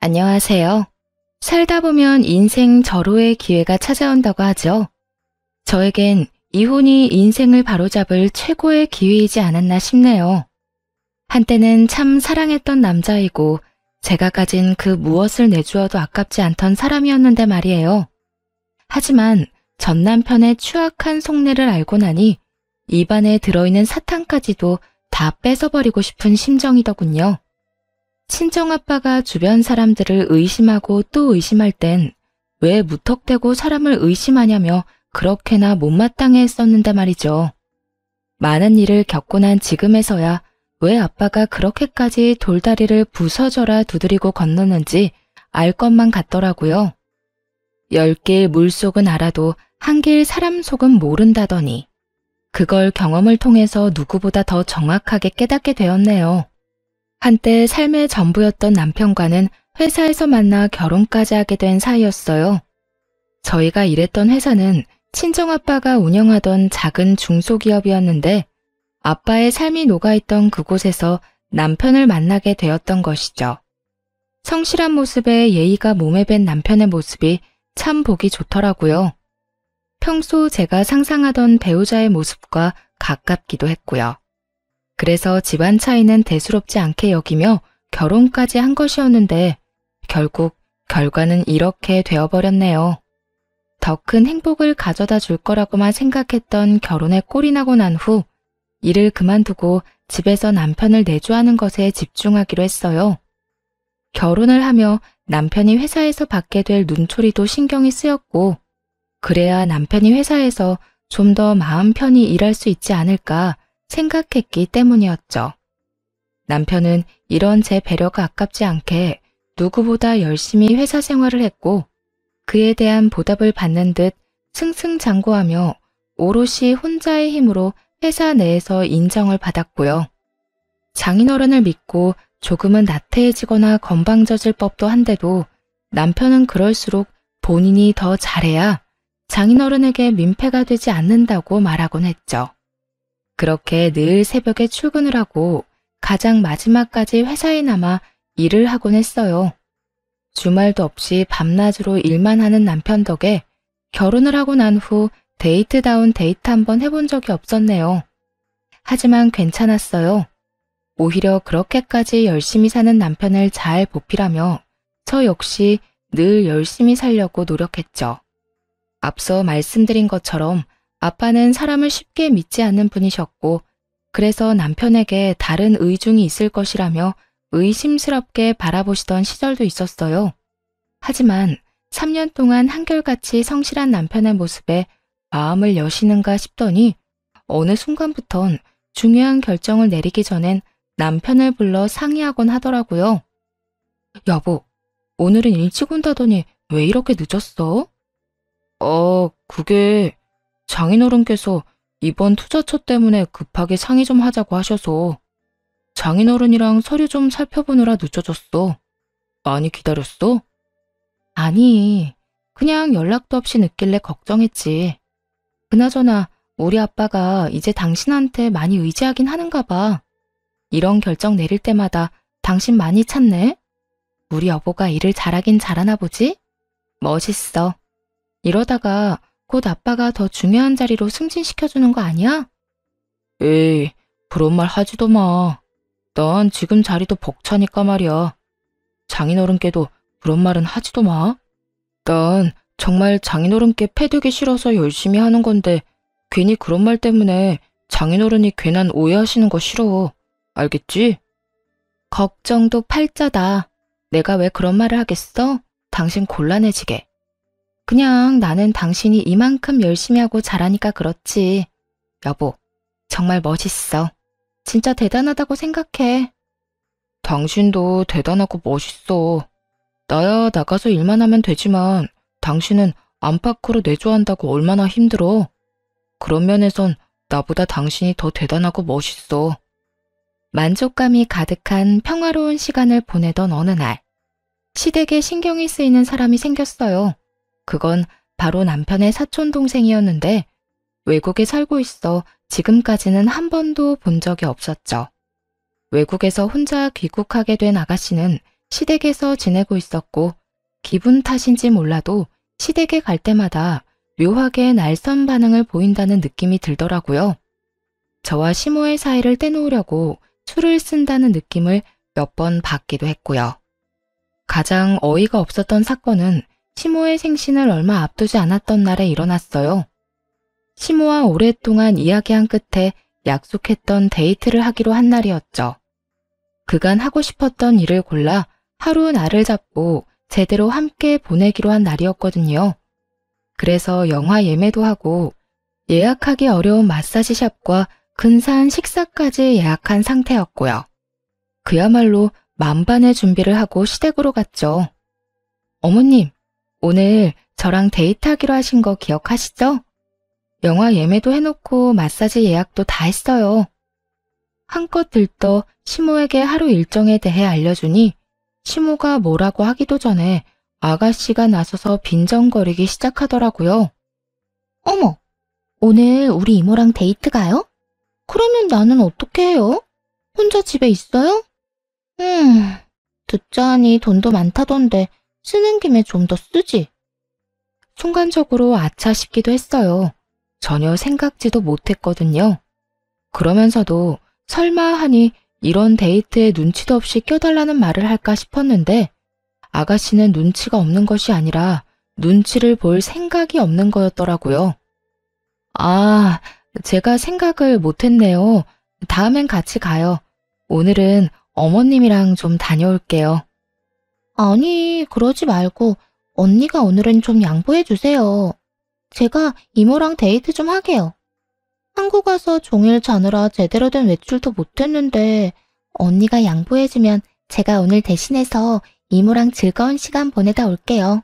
안녕하세요. 살다 보면 인생 절호의 기회가 찾아온다고 하죠. 저에겐 이혼이 인생을 바로잡을 최고의 기회이지 않았나 싶네요. 한때는 참 사랑했던 남자이고 제가 가진 그 무엇을 내주어도 아깝지 않던 사람이었는데 말이에요. 하지만 전 남편의 추악한 속내를 알고 나니 입안에 들어있는 사탕까지도 다 뺏어버리고 싶은 심정이더군요. 친정아빠가 주변 사람들을 의심하고 또 의심할 땐 왜 무턱대고 사람을 의심하냐며 그렇게나 못마땅해 했었는데 말이죠. 많은 일을 겪고 난 지금에서야 왜 아빠가 그렇게까지 돌다리를 부서져라 두드리고 건너는지 알 것만 같더라고요. 10길 물속은 알아도 한 길 사람 속은 모른다더니 그걸 경험을 통해서 누구보다 더 정확하게 깨닫게 되었네요. 한때 삶의 전부였던 남편과는 회사에서 만나 결혼까지 하게 된 사이였어요. 저희가 일했던 회사는 친정아빠가 운영하던 작은 중소기업이었는데 아빠의 삶이 녹아있던 그곳에서 남편을 만나게 되었던 것이죠. 성실한 모습에 예의가 몸에 밴 남편의 모습이 참 보기 좋더라고요. 평소 제가 상상하던 배우자의 모습과 가깝기도 했고요. 그래서 집안 차이는 대수롭지 않게 여기며 결혼까지 한 것이었는데 결국 결과는 이렇게 되어버렸네요. 더 큰 행복을 가져다 줄 거라고만 생각했던 결혼에 꼴이 나고 난 후 일을 그만두고 집에서 남편을 내조하는 것에 집중하기로 했어요. 결혼을 하며 남편이 회사에서 받게 될 눈초리도 신경이 쓰였고 그래야 남편이 회사에서 좀 더 마음 편히 일할 수 있지 않을까 생각했기 때문이었죠. 남편은 이런 제 배려가 아깝지 않게 누구보다 열심히 회사 생활을 했고 그에 대한 보답을 받는 듯 승승장구하며 오롯이 혼자의 힘으로 회사 내에서 인정을 받았고요. 장인어른을 믿고 조금은 나태해지거나 건방져질 법도 한데도 남편은 그럴수록 본인이 더 잘해야 장인어른에게 민폐가 되지 않는다고 말하곤 했죠. 그렇게 늘 새벽에 출근을 하고 가장 마지막까지 회사에 남아 일을 하곤 했어요. 주말도 없이 밤낮으로 일만 하는 남편 덕에 결혼을 하고 난 후 데이트다운 데이트 한번 해본 적이 없었네요. 하지만 괜찮았어요. 오히려 그렇게까지 열심히 사는 남편을 잘 보필하며 저 역시 늘 열심히 살려고 노력했죠. 앞서 말씀드린 것처럼 아빠는 사람을 쉽게 믿지 않는 분이셨고 그래서 남편에게 다른 의중이 있을 것이라며 의심스럽게 바라보시던 시절도 있었어요. 하지만 3년 동안 한결같이 성실한 남편의 모습에 마음을 여시는가 싶더니 어느 순간부턴 중요한 결정을 내리기 전엔 남편을 불러 상의하곤 하더라고요. 여보, 오늘은 일찍 온다더니 왜 이렇게 늦었어? 그게 장인어른께서 이번 투자처 때문에 급하게 상의 좀 하자고 하셔서 장인어른이랑 서류 좀 살펴보느라 늦어졌어. 많이 기다렸어? 아니, 그냥 연락도 없이 늦길래 걱정했지. 그나저나 우리 아빠가 이제 당신한테 많이 의지하긴 하는가 봐. 이런 결정 내릴 때마다 당신 많이 찾네? 우리 여보가 일을 잘하긴 잘하나 보지? 멋있어. 이러다가 곧 아빠가 더 중요한 자리로 승진시켜주는 거 아니야? 에이, 그런 말 하지도 마. 난 지금 자리도 벅차니까 말이야. 장인어른께도 그런 말은 하지도 마. 난 정말 장인어른께 패되기 싫어서 열심히 하는 건데 괜히 그런 말 때문에 장인어른이 괜한 오해하시는 거 싫어. 알겠지? 걱정도 팔자다. 내가 왜 그런 말을 하겠어? 당신 곤란해지게. 그냥 나는 당신이 이만큼 열심히 하고 잘하니까 그렇지. 여보, 정말 멋있어. 진짜 대단하다고 생각해. 당신도 대단하고 멋있어. 나야 나가서 일만 하면 되지만 당신은 안팎으로 내조한다고 얼마나 힘들어. 그런 면에선 나보다 당신이 더 대단하고 멋있어. 만족감이 가득한 평화로운 시간을 보내던 어느 날, 시댁에 신경이 쓰이는 사람이 생겼어요. 그건 바로 남편의 사촌 동생이었는데 외국에 살고 있어 지금까지는 한 번도 본 적이 없었죠. 외국에서 혼자 귀국하게 된 아가씨는 시댁에서 지내고 있었고 기분 탓인지 몰라도 시댁에 갈 때마다 묘하게 날선 반응을 보인다는 느낌이 들더라고요. 저와 시모의 사이를 떼놓으려고 술을 쓴다는 느낌을 몇 번 받기도 했고요. 가장 어이가 없었던 사건은 시모의 생신을 얼마 앞두지 않았던 날에 일어났어요. 시모와 오랫동안 이야기한 끝에 약속했던 데이트를 하기로 한 날이었죠. 그간 하고 싶었던 일을 골라 하루 날을 잡고 제대로 함께 보내기로 한 날이었거든요. 그래서 영화 예매도 하고 예약하기 어려운 마사지샵과 근사한 식사까지 예약한 상태였고요. 그야말로 만반의 준비를 하고 시댁으로 갔죠. 어머님, 오늘 저랑 데이트하기로 하신 거 기억하시죠? 영화 예매도 해놓고 마사지 예약도 다 했어요. 한껏 들떠 시모에게 하루 일정에 대해 알려주니 시모가 뭐라고 하기도 전에 아가씨가 나서서 빈정거리기 시작하더라고요. 어머, 오늘 우리 이모랑 데이트 가요? 그러면 나는 어떻게 해요? 혼자 집에 있어요? 듣자하니 돈도 많다던데 쓰는 김에 좀 더 쓰지. 순간적으로 아차 싶기도 했어요. 전혀 생각지도 못했거든요. 그러면서도 설마 하니 이런 데이트에 눈치도 없이 껴달라는 말을 할까 싶었는데 아가씨는 눈치가 없는 것이 아니라 눈치를 볼 생각이 없는 거였더라고요. 아, 제가 생각을 못했네요. 다음엔 같이 가요. 오늘은 어머님이랑 좀 다녀올게요. 아니, 그러지 말고 언니가 오늘은 좀 양보해 주세요. 제가 이모랑 데이트 좀 하게요. 한국 와서 종일 자느라 제대로 된 외출도 못했는데 언니가 양보해주면 제가 오늘 대신해서 이모랑 즐거운 시간 보내다 올게요.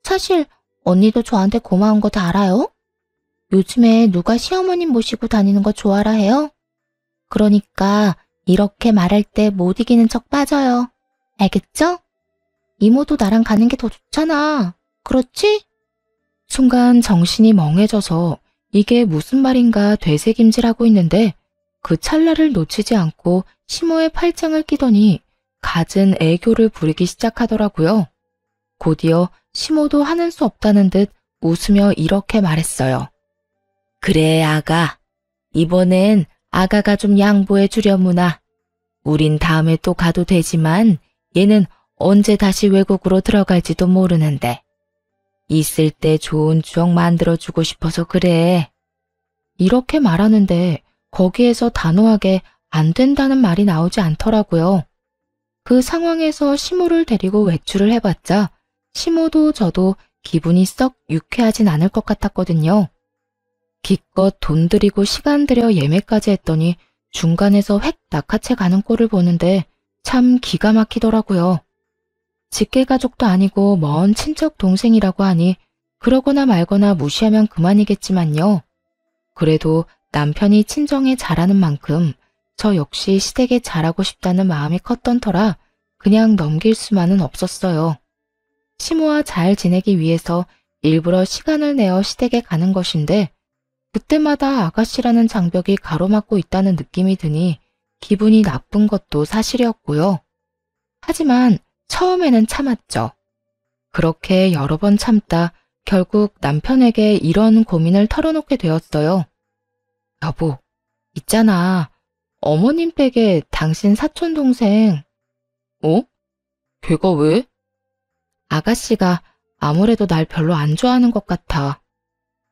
사실 언니도 저한테 고마운 거 다 알아요? 요즘에 누가 시어머님 모시고 다니는 거 좋아라 해요? 그러니까 이렇게 말할 때 못 이기는 척 빠져요. 알겠죠? 이모도 나랑 가는 게 더 좋잖아. 그렇지? 순간 정신이 멍해져서 이게 무슨 말인가 되새김질하고 있는데 그 찰나를 놓치지 않고 시모의 팔짱을 끼더니 갖은 애교를 부리기 시작하더라고요. 곧이어 시모도 하는 수 없다는 듯 웃으며 이렇게 말했어요. 그래, 아가. 이번엔 아가가 좀 양보해 주려무나. 우린 다음에 또 가도 되지만 얘는 언제 다시 외국으로 들어갈지도 모르는데. 있을 때 좋은 추억 만들어주고 싶어서 그래. 이렇게 말하는데 거기에서 단호하게 안 된다는 말이 나오지 않더라고요. 그 상황에서 시모를 데리고 외출을 해봤자 시모도 저도 기분이 썩 유쾌하진 않을 것 같았거든요. 기껏 돈 들이고 시간 들여 예매까지 했더니 중간에서 획 낚아채 가는 꼴을 보는데 참 기가 막히더라고요. 직계가족도 아니고 먼 친척 동생이라고 하니 그러거나 말거나 무시하면 그만이겠지만요. 그래도 남편이 친정에 잘하는 만큼 저 역시 시댁에 잘하고 싶다는 마음이 컸던 터라 그냥 넘길 수만은 없었어요. 시모와 잘 지내기 위해서 일부러 시간을 내어 시댁에 가는 것인데 그때마다 아가씨라는 장벽이 가로막고 있다는 느낌이 드니 기분이 나쁜 것도 사실이었고요. 하지만 처음에는 참았죠. 그렇게 여러 번 참다 결국 남편에게 이런 고민을 털어놓게 되었어요. 여보, 있잖아. 어머님 댁에 당신 사촌동생. 어? 걔가 왜? 아가씨가 아무래도 날 별로 안 좋아하는 것 같아.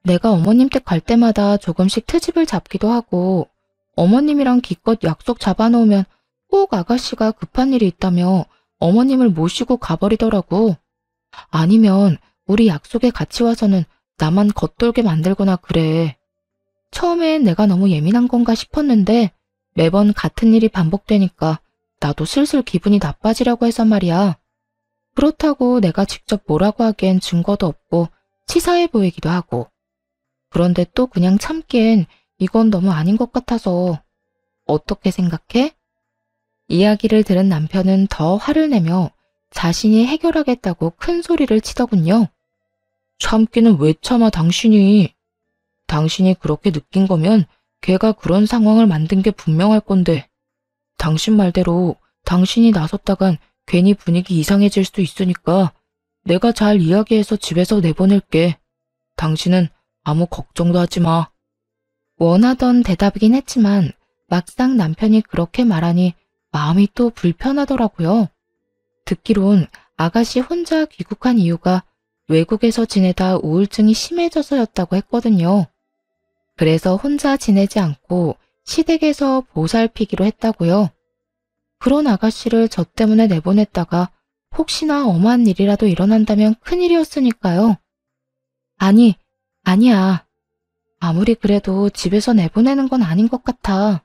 내가 어머님 댁 갈 때마다 조금씩 트집을 잡기도 하고 어머님이랑 기껏 약속 잡아놓으면 꼭 아가씨가 급한 일이 있다며 어머님을 모시고 가버리더라고. 아니면 우리 약속에 같이 와서는 나만 겉돌게 만들거나 그래. 처음엔 내가 너무 예민한 건가 싶었는데 매번 같은 일이 반복되니까 나도 슬슬 기분이 나빠지려고 해서 말이야. 그렇다고 내가 직접 뭐라고 하기엔 증거도 없고 치사해 보이기도 하고. 그런데 또 그냥 참기엔 이건 너무 아닌 것 같아서. 어떻게 생각해? 이야기를 들은 남편은 더 화를 내며 자신이 해결하겠다고 큰 소리를 치더군요. 참기는 왜 참아 당신이. 당신이 그렇게 느낀 거면 걔가 그런 상황을 만든 게 분명할 건데 당신 말대로 당신이 나섰다간 괜히 분위기 이상해질 수도 있으니까 내가 잘 이야기해서 집에서 내보낼게. 당신은 아무 걱정도 하지 마. 원하던 대답이긴 했지만 막상 남편이 그렇게 말하니 마음이 또 불편하더라고요. 듣기론 아가씨 혼자 귀국한 이유가 외국에서 지내다 우울증이 심해져서였다고 했거든요. 그래서 혼자 지내지 않고 시댁에서 보살피기로 했다고요. 그런 아가씨를 저 때문에 내보냈다가 혹시나 엄한 일이라도 일어난다면 큰일이었으니까요. 아니야. 아무리 그래도 집에서 내보내는 건 아닌 것 같아.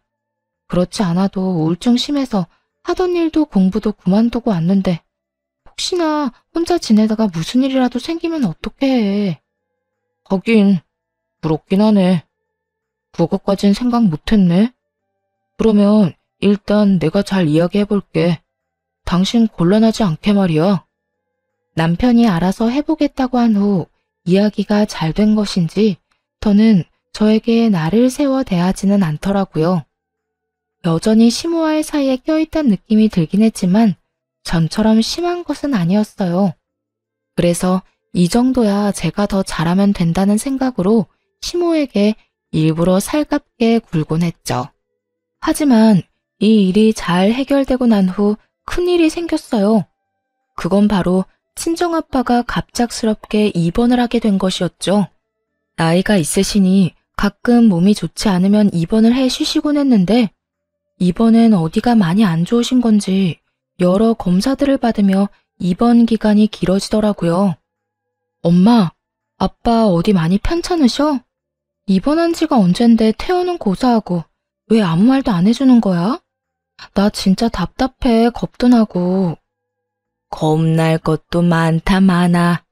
그렇지 않아도 우울증 심해서 하던 일도 공부도 그만두고 왔는데 혹시나 혼자 지내다가 무슨 일이라도 생기면 어떡해. 하긴 부럽긴 하네. 그것까진 생각 못했네. 그러면 일단 내가 잘 이야기해볼게. 당신 곤란하지 않게 말이야. 남편이 알아서 해보겠다고 한 후 이야기가 잘 된 것인지 더는 저에게 나를 세워 대하지는 않더라고요. 여전히 시모와의 사이에 껴있다는 느낌이 들긴 했지만 전처럼 심한 것은 아니었어요. 그래서 이 정도야 제가 더 잘하면 된다는 생각으로 시모에게 일부러 살갑게 굴곤 했죠. 하지만 이 일이 잘 해결되고 난 후 큰일이 생겼어요. 그건 바로 친정아빠가 갑작스럽게 입원을 하게 된 것이었죠. 나이가 있으시니 가끔 몸이 좋지 않으면 입원을 해 쉬시곤 했는데 이번엔 어디가 많이 안 좋으신 건지 여러 검사들을 받으며 입원 기간이 길어지더라고요. 엄마, 아빠 어디 많이 편찮으셔? 입원한 지가 언젠데 퇴원은 고사하고 왜 아무 말도 안 해주는 거야? 나 진짜 답답해, 겁도 나고. 겁날 것도 많아.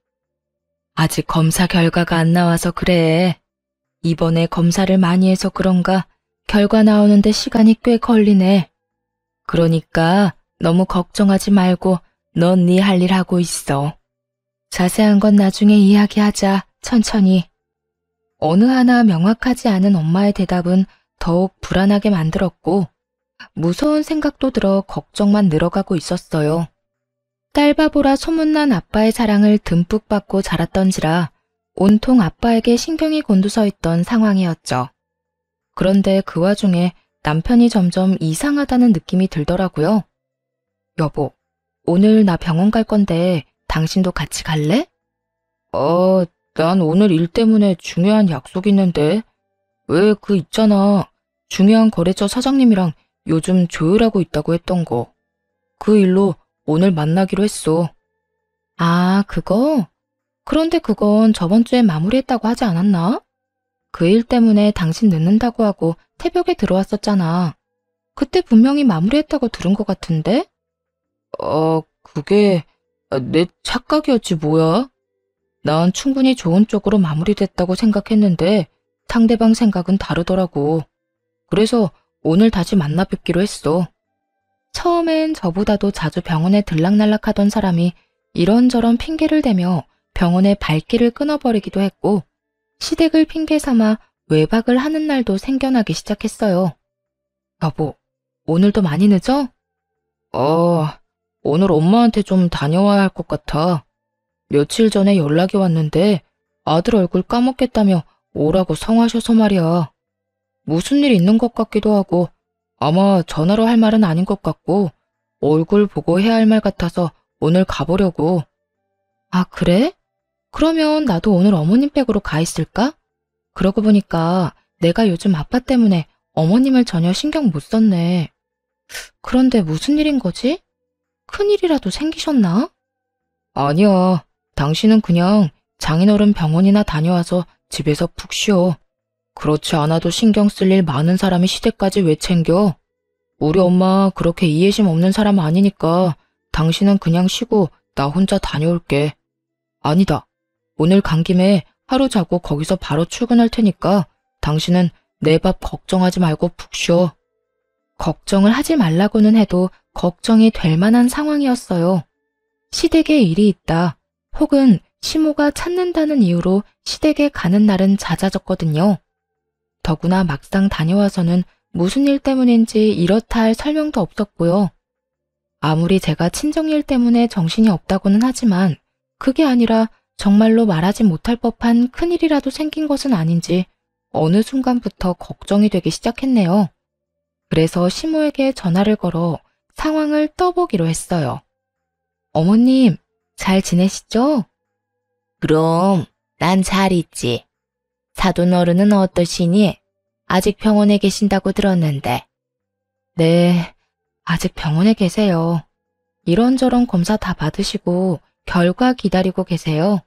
아직 검사 결과가 안 나와서 그래. 이번에 검사를 많이 해서 그런가 결과 나오는데 시간이 꽤 걸리네. 그러니까 너무 걱정하지 말고 넌 네 할 일 하고 있어. 자세한 건 나중에 이야기하자, 천천히. 어느 하나 명확하지 않은 엄마의 대답은 더욱 불안하게 만들었고 무서운 생각도 들어 걱정만 늘어가고 있었어요. 딸바보라 소문난 아빠의 사랑을 듬뿍 받고 자랐던지라 온통 아빠에게 신경이 곤두서 있던 상황이었죠. 그런데 그 와중에 남편이 점점 이상하다는 느낌이 들더라고요. 여보, 오늘 나 병원 갈 건데 당신도 같이 갈래? 난 오늘 일 때문에 중요한 약속 있는데. 왜 그 있잖아. 중요한 거래처 사장님이랑 요즘 조율하고 있다고 했던 거. 그 일로 오늘 만나기로 했어. 아, 그거? 그런데 그건 저번 주에 마무리했다고 하지 않았나? 그 일 때문에 당신 늦는다고 하고 태벽에 들어왔었잖아. 그때 분명히 마무리했다고 들은 것 같은데? 그게 내 착각이었지 뭐야? 난 충분히 좋은 쪽으로 마무리됐다고 생각했는데 상대방 생각은 다르더라고. 그래서 오늘 다시 만나 뵙기로 했어. 처음엔 저보다도 자주 병원에 들락날락하던 사람이 이런저런 핑계를 대며 병원의 발길을 끊어버리기도 했고 시댁을 핑계 삼아 외박을 하는 날도 생겨나기 시작했어요. 여보, 오늘도 많이 늦어? 오늘 엄마한테 좀 다녀와야 할 것 같아. 며칠 전에 연락이 왔는데 아들 얼굴 까먹겠다며 오라고 성하셔서 말이야. 무슨 일 있는 것 같기도 하고 아마 전화로 할 말은 아닌 것 같고 얼굴 보고 해야 할 말 같아서 오늘 가보려고. 아, 그래? 그러면 나도 오늘 어머님 댁으로 가 있을까? 그러고 보니까 내가 요즘 아빠 때문에 어머님을 전혀 신경 못 썼네. 그런데 무슨 일인 거지? 큰일이라도 생기셨나? 아니야. 당신은 그냥 장인어른 병원이나 다녀와서 집에서 푹 쉬어. 그렇지 않아도 신경 쓸 일 많은 사람이 시댁까지 왜 챙겨? 우리 엄마 그렇게 이해심 없는 사람 아니니까 당신은 그냥 쉬고 나 혼자 다녀올게. 아니다. 오늘 간 김에 하루 자고 거기서 바로 출근할 테니까 당신은 내 밥 걱정하지 말고 푹 쉬어. 걱정을 하지 말라고는 해도 걱정이 될 만한 상황이었어요. 시댁에 일이 있다. 혹은 시모가 찾는다는 이유로 시댁에 가는 날은 잦아졌거든요. 더구나 막상 다녀와서는 무슨 일 때문인지 이렇다 할 설명도 없었고요. 아무리 제가 친정일 때문에 정신이 없다고는 하지만 그게 아니라 정말로 말하지 못할 법한 큰일이라도 생긴 것은 아닌지 어느 순간부터 걱정이 되기 시작했네요. 그래서 시모에게 전화를 걸어 상황을 떠보기로 했어요. 어머님, 잘 지내시죠? 그럼 난 잘 있지. 사돈 어른은 어떠시니? 아직 병원에 계신다고 들었는데. 네, 아직 병원에 계세요. 이런저런 검사 다 받으시고 결과 기다리고 계세요.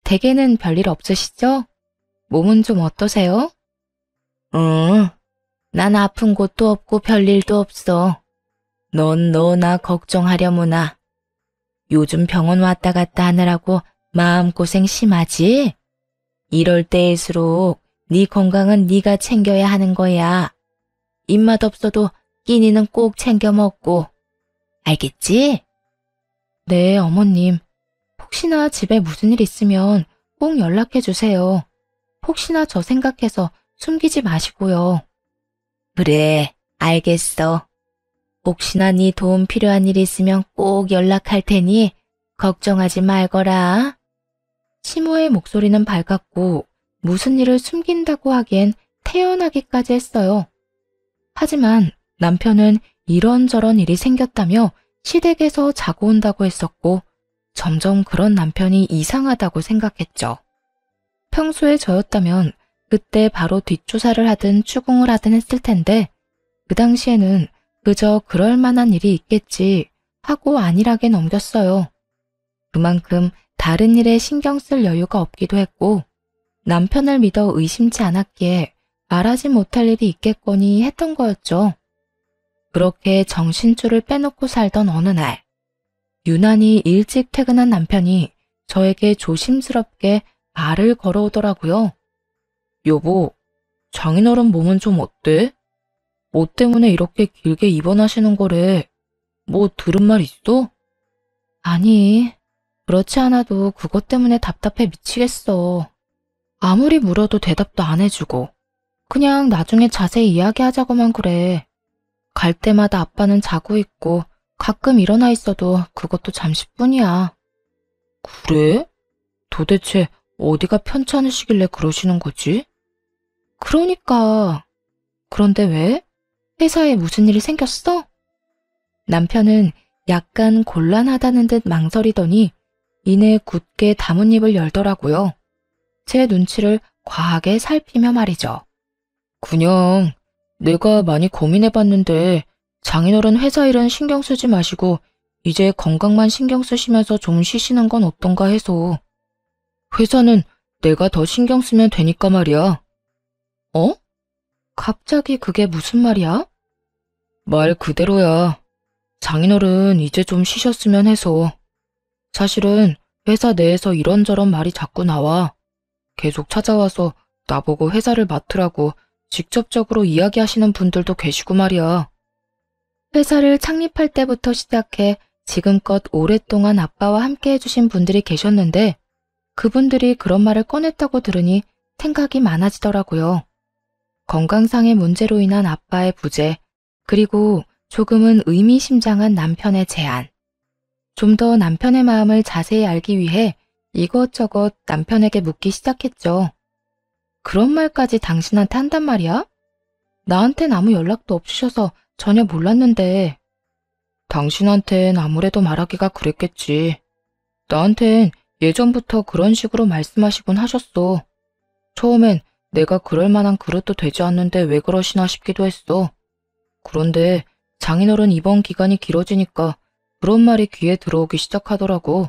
댁에는 별일 없으시죠? 몸은 좀 어떠세요? 응, 난 아픈 곳도 없고 별일도 없어. 넌 너나 걱정하려무나. 요즘 병원 왔다 갔다 하느라고 마음고생 심하지? 이럴 때일수록 네 건강은 네가 챙겨야 하는 거야. 입맛 없어도 끼니는 꼭 챙겨 먹고. 알겠지? 네, 어머님. 혹시나 집에 무슨 일 있으면 꼭 연락해 주세요. 혹시나 저 생각해서 숨기지 마시고요. 그래, 알겠어. 혹시나 네 도움 필요한 일 있으면 꼭 연락할 테니 걱정하지 말거라. 시모의 목소리는 밝았고 무슨 일을 숨긴다고 하기엔 태연하기까지 했어요. 하지만 남편은 이런저런 일이 생겼다며 시댁에서 자고 온다고 했었고 점점 그런 남편이 이상하다고 생각했죠. 평소에 저였다면 그때 바로 뒷조사를 하든 추궁을 하든 했을 텐데 그 당시에는 그저 그럴 만한 일이 있겠지 하고 안일하게 넘겼어요. 그만큼 다른 일에 신경 쓸 여유가 없기도 했고 남편을 믿어 의심치 않았기에 말하지 못할 일이 있겠거니 했던 거였죠. 그렇게 정신줄을 빼놓고 살던 어느 날 유난히 일찍 퇴근한 남편이 저에게 조심스럽게 말을 걸어오더라고요. 여보, 장인어른 몸은 좀 어때? 뭐 때문에 이렇게 길게 입원하시는 거래? 뭐 들은 말 있어? 아니, 그렇지 않아도 그것 때문에 답답해 미치겠어. 아무리 물어도 대답도 안 해주고 그냥 나중에 자세히 이야기하자고만 그래. 갈 때마다 아빠는 자고 있고 가끔 일어나 있어도 그것도 잠시뿐이야. 그래? 도대체 어디가 편찮으시길래 그러시는 거지? 그러니까. 그런데 왜? 회사에 무슨 일이 생겼어? 남편은 약간 곤란하다는 듯 망설이더니 이내 굳게 나뭇잎을 열더라고요. 제 눈치를 과하게 살피며 말이죠. 그냥 내가 많이 고민해봤는데 장인어른 회사 일은 신경 쓰지 마시고 이제 건강만 신경 쓰시면서 좀 쉬시는 건 어떤가 해서. 회사는 내가 더 신경 쓰면 되니까 말이야. 어? 갑자기 그게 무슨 말이야? 말 그대로야. 장인어른 이제 좀 쉬셨으면 해서. 사실은 회사 내에서 이런저런 말이 자꾸 나와. 계속 찾아와서 나보고 회사를 맡으라고 직접적으로 이야기하시는 분들도 계시고 말이야. 회사를 창립할 때부터 시작해 지금껏 오랫동안 아빠와 함께 해주신 분들이 계셨는데 그분들이 그런 말을 꺼냈다고 들으니 생각이 많아지더라고요. 건강상의 문제로 인한 아빠의 부재, 그리고 조금은 의미심장한 남편의 제안. 좀 더 남편의 마음을 자세히 알기 위해 이것저것 남편에게 묻기 시작했죠. 그런 말까지 당신한테 한단 말이야? 나한텐 아무 연락도 없으셔서 전혀 몰랐는데. 당신한텐 아무래도 말하기가 그랬겠지. 나한텐 예전부터 그런 식으로 말씀하시곤 하셨어. 처음엔 내가 그럴 만한 그릇도 되지 않는데 왜 그러시나 싶기도 했어. 그런데 장인어른 입원 기간이 길어지니까 그런 말이 귀에 들어오기 시작하더라고.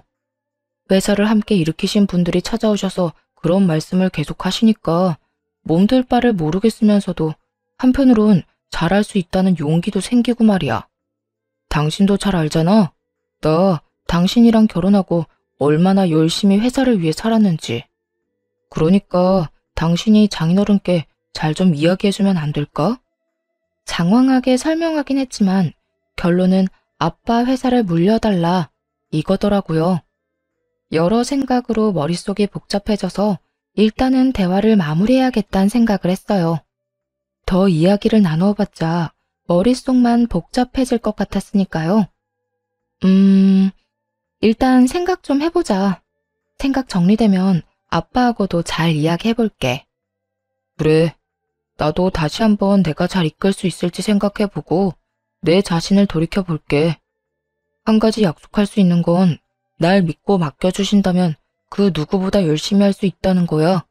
회사를 함께 일으키신 분들이 찾아오셔서 그런 말씀을 계속 하시니까 몸둘 바를 모르겠으면서도 한편으론 잘할 수 있다는 용기도 생기고 말이야. 당신도 잘 알잖아. 나 당신이랑 결혼하고 얼마나 열심히 회사를 위해 살았는지. 그러니까 당신이 장인어른께 잘 좀 이야기해주면 안 될까? 장황하게 설명하긴 했지만 결론은 아빠 회사를 물려달라 이거더라고요. 여러 생각으로 머릿속이 복잡해져서 일단은 대화를 마무리해야겠다는 생각을 했어요. 더 이야기를 나누어봤자 머릿속만 복잡해질 것 같았으니까요. 일단 생각 좀 해보자. 생각 정리되면 아빠하고도 잘 이야기해볼게. 그래. 나도 다시 한번 내가 잘 이끌 수 있을지 생각해보고 내 자신을 돌이켜볼게. 한 가지 약속할 수 있는 건 날 믿고 맡겨주신다면 그 누구보다 열심히 할 수 있다는 거야.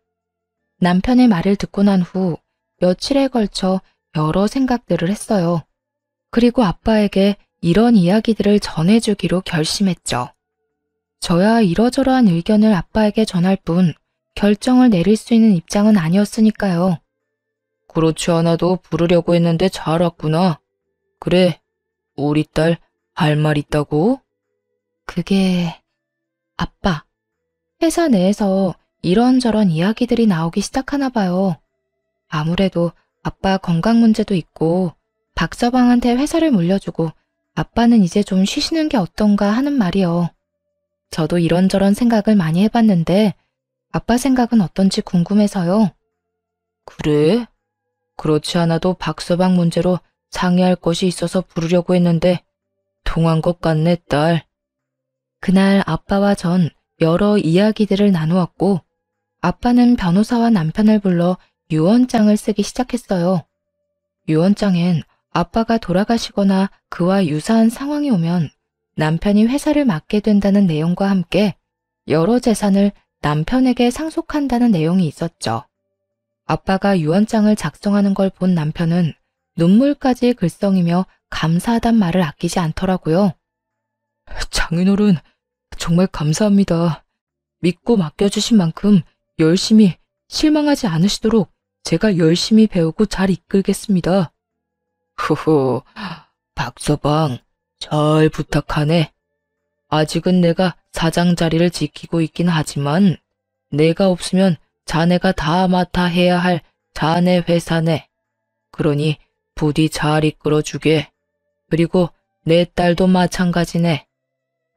남편의 말을 듣고 난 후 며칠에 걸쳐 여러 생각들을 했어요. 그리고 아빠에게 이런 이야기들을 전해주기로 결심했죠. 저야 이러저러한 의견을 아빠에게 전할 뿐 결정을 내릴 수 있는 입장은 아니었으니까요. 그렇지 않아도 부르려고 했는데 잘 왔구나. 그래, 우리 딸 할 말 있다고? 그게... 아빠, 회사 내에서 이런저런 이야기들이 나오기 시작하나 봐요. 아무래도 아빠 건강 문제도 있고 박서방한테 회사를 물려주고 아빠는 이제 좀 쉬시는 게 어떤가 하는 말이요. 저도 이런저런 생각을 많이 해봤는데 아빠 생각은 어떤지 궁금해서요. 그래? 그렇지 않아도 박서방 문제로 상의할 것이 있어서 부르려고 했는데 통한 것 같네, 딸. 그날 아빠와 전 여러 이야기들을 나누었고 아빠는 변호사와 남편을 불러 유언장을 쓰기 시작했어요. 유언장엔 아빠가 돌아가시거나 그와 유사한 상황이 오면 남편이 회사를 맡게 된다는 내용과 함께 여러 재산을 남편에게 상속한다는 내용이 있었죠. 아빠가 유언장을 작성하는 걸 본 남편은 눈물까지 글썽이며 감사하단 말을 아끼지 않더라고요. 장인어른, 정말 감사합니다. 믿고 맡겨주신 만큼 열심히 실망하지 않으시도록 제가 열심히 배우고 잘 이끌겠습니다. 후후, 박서방, 잘 부탁하네. 아직은 내가 사장 자리를 지키고 있긴 하지만 내가 없으면 자네가 다 맡아 해야 할 자네 회사네. 그러니 부디 잘 이끌어주게. 그리고 내 딸도 마찬가지네.